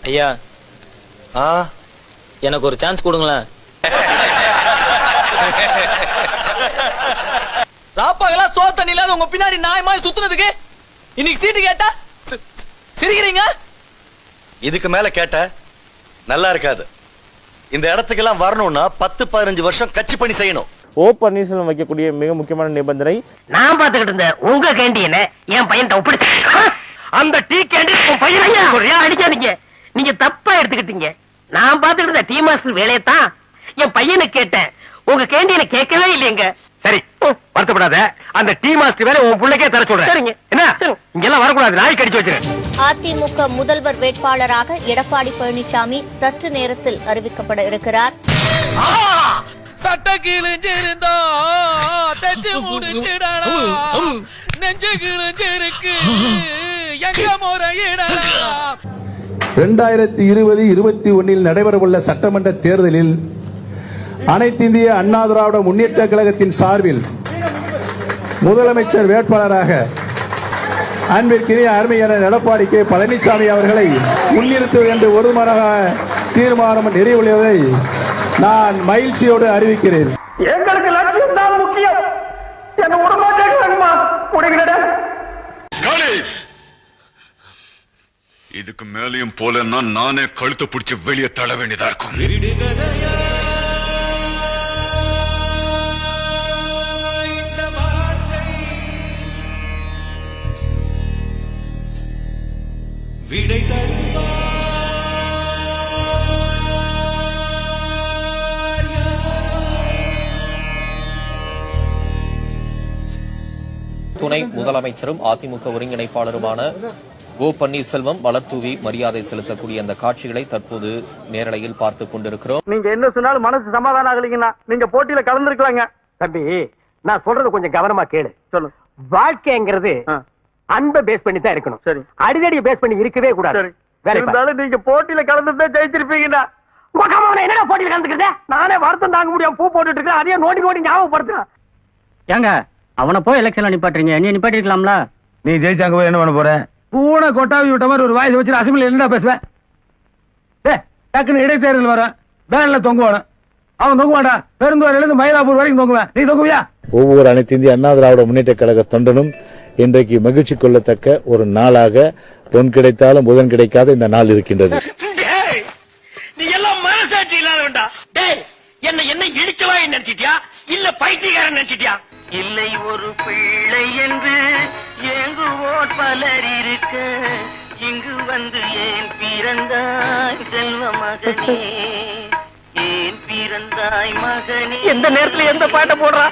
ஐயா எனக்கு ஒரு சான்ஸ் கொடுங்களேன். ராப்பாகலாம் சோறு தண்ணி இல்லாத உங்க பின்னாடி நாய் மாதிரி சுத்துனதுக்கு இன்னைக்கு சீட்டு கேட்டா சிரிக்கிறீங்க. இதுக்கு மேல கேட்ட நல்லா இருக்காது. இந்த இடத்துக்கெல்லாம் வரணும்னா 10-15 வருஷம் கட்சி பணி செய்யணும். ஓ பன்னீர்செல்வம் வைக்கக்கூடிய மிக முக்கியமான நிபந்தனை, நான் பாத்துக்கிட்டு இருந்தேன் உங்க கேண்டீன் என் பையன் ஒப்பிடுச்சு. அந்த டீ கேண்டீன் உன் பையன் அடிக்காதீங்க, நீங்க தப்பா எடுத்துக்கிட்டீங்க. நான் பாத்துக்கிட்டு இருந்த டீ மாஸ்டர் வேலையத்தான் என் பையனை கேட்டேன், உங்க கேண்டீனை கேட்கவே இல்லையங்க. சரி வருத்தப்படாத, அந்த டீ மாஸ்டர் வேலை உன் பிள்ளைக்கே தர சொல்றேன். சரிங்க. என்ன இங்க எல்லாம் வரக்கூடாது, நாய் கடிச்சு வச்சிருக்கேன். அதிமுக முதல்வர் வேட்பாளராக எடப்பாடி பழனிசாமி சற்று நேரத்தில் அறிவிக்கப்பட இருக்கிறார். சட்ட கிழிஞ்சிருந்தா தச்சு முடிச்சிடலாம், நெஞ்சு கிழிஞ்சிருக்கு எங்க முறையிடலாம். 2020-21 நடைபெறவுள்ள சட்டமன்ற தேர்தலில் அனைத்து இந்திய அண்ணா திராவிட முன்னேற்ற கழகத்தின் சார்பில் முதலமைச்சர் வேட்பாளராக அன்பிற்கினிய அருமையான எடப்பாடி கே பழனிசாமி அவர்களை முன்னிறுத்துவது என்று ஒருமனதாக தீர்மானம் நிறைவேறியதை நான் மகிழ்ச்சியோடு அறிவிக்கிறேன். எங்களுக்கு லட்சியம் தான் முக்கியம். என்ன இதுக்கு மேலையும் போலன்னா நானே கழுத்தை பிடிச்சி வெளியே தள்ள வேண்டியதா இருக்கும். விடை தருவா துணை முதலமைச்சரும் அதிமுக ஒருங்கிணைப்பாளருமான ஓ பன்னீர்செல்வம் மலர்தூவி மரியாதை செலுத்தக்கூடிய அந்த காட்சிகளை தற்போது நேரலையில் பார்த்துக் கொண்டிருக்கிறோம். நீங்க என்ன சொன்னாலும் மனசு சமாதானம் ஆகலீங்கன்னா நீங்க போட்டியில கலந்துருக்கலாங்க. தம்பி நான் சொல்றது கொஞ்சம் கவனமா கேளு. சொல்லு. வாழ்க்கைங்கிறது அன்பை பேஸ் பண்ணி தான் இருக்கணும். சரி. அடிதடியை பேஸ் பண்ணி இருக்கவே கூடாது. நீங்க போட்டியில கலந்துட்டா ஜெயிச்சிருப்பீங்கன்னா என்ன போட்டியில கலந்துக்கிறத நானே வருத்தம் தாங்க முடியும். பூ போட்டுட்டு இருக்கேன், அதையே நோண்டி ஞாபகப்படுத்துறேன். ஏங்க அவனை போய் எலெக்ஷன்ல நிப்பாட்டுறீங்க, நீ நிப்பாட்டிருக்கலாம்ல. நீ ஜெயிச்சாங்க போய் என்ன பண்ண போற? பூனை கொட்டாவி விட்ட மாதிரி ஒரு வாய்ஸ் வச்சு அசம்பிளி என்னடா பேசுவேன்? டக்குன்னு இடைத்தேர்தல் வர பேன்ல தொங்குவான அவன் தொங்குவாடா. பெருந்துறையிலிருந்து மயிலாப்பூர் வரைக்கும் தொங்குவேன், நீ தொங்குவியா? ஒவ்வொரு அனைத்து இந்திய அண்ணா திராவிட முன்னேற்ற கழக தொண்டனும் இன்றைக்கு மகிழ்ச்சி கொள்ளத்தக்க ஒரு நாளாக பொன் கிடைத்தாலும் புதன் கிடைக்காத இந்த நாள் இருக்கின்றது. நீ எல்லாம் மனசாட்சி இல்லாதவன்டா. என்ன இடிச்சவா நினைச்சிட்டியா இல்ல பைத்தியக்காரன் நினைச்சிட்டியா? இல்லை ஒரு பிள்ளை என்று ஏங்குவோர் பலர் இருக்க, இங்கு வந்து ஏன் பிறந்தாய் செல்வ மகனே, ஏன் பிறந்தாய் மகனே. எந்த நேரத்துல எந்த பாட்டை போடுறா?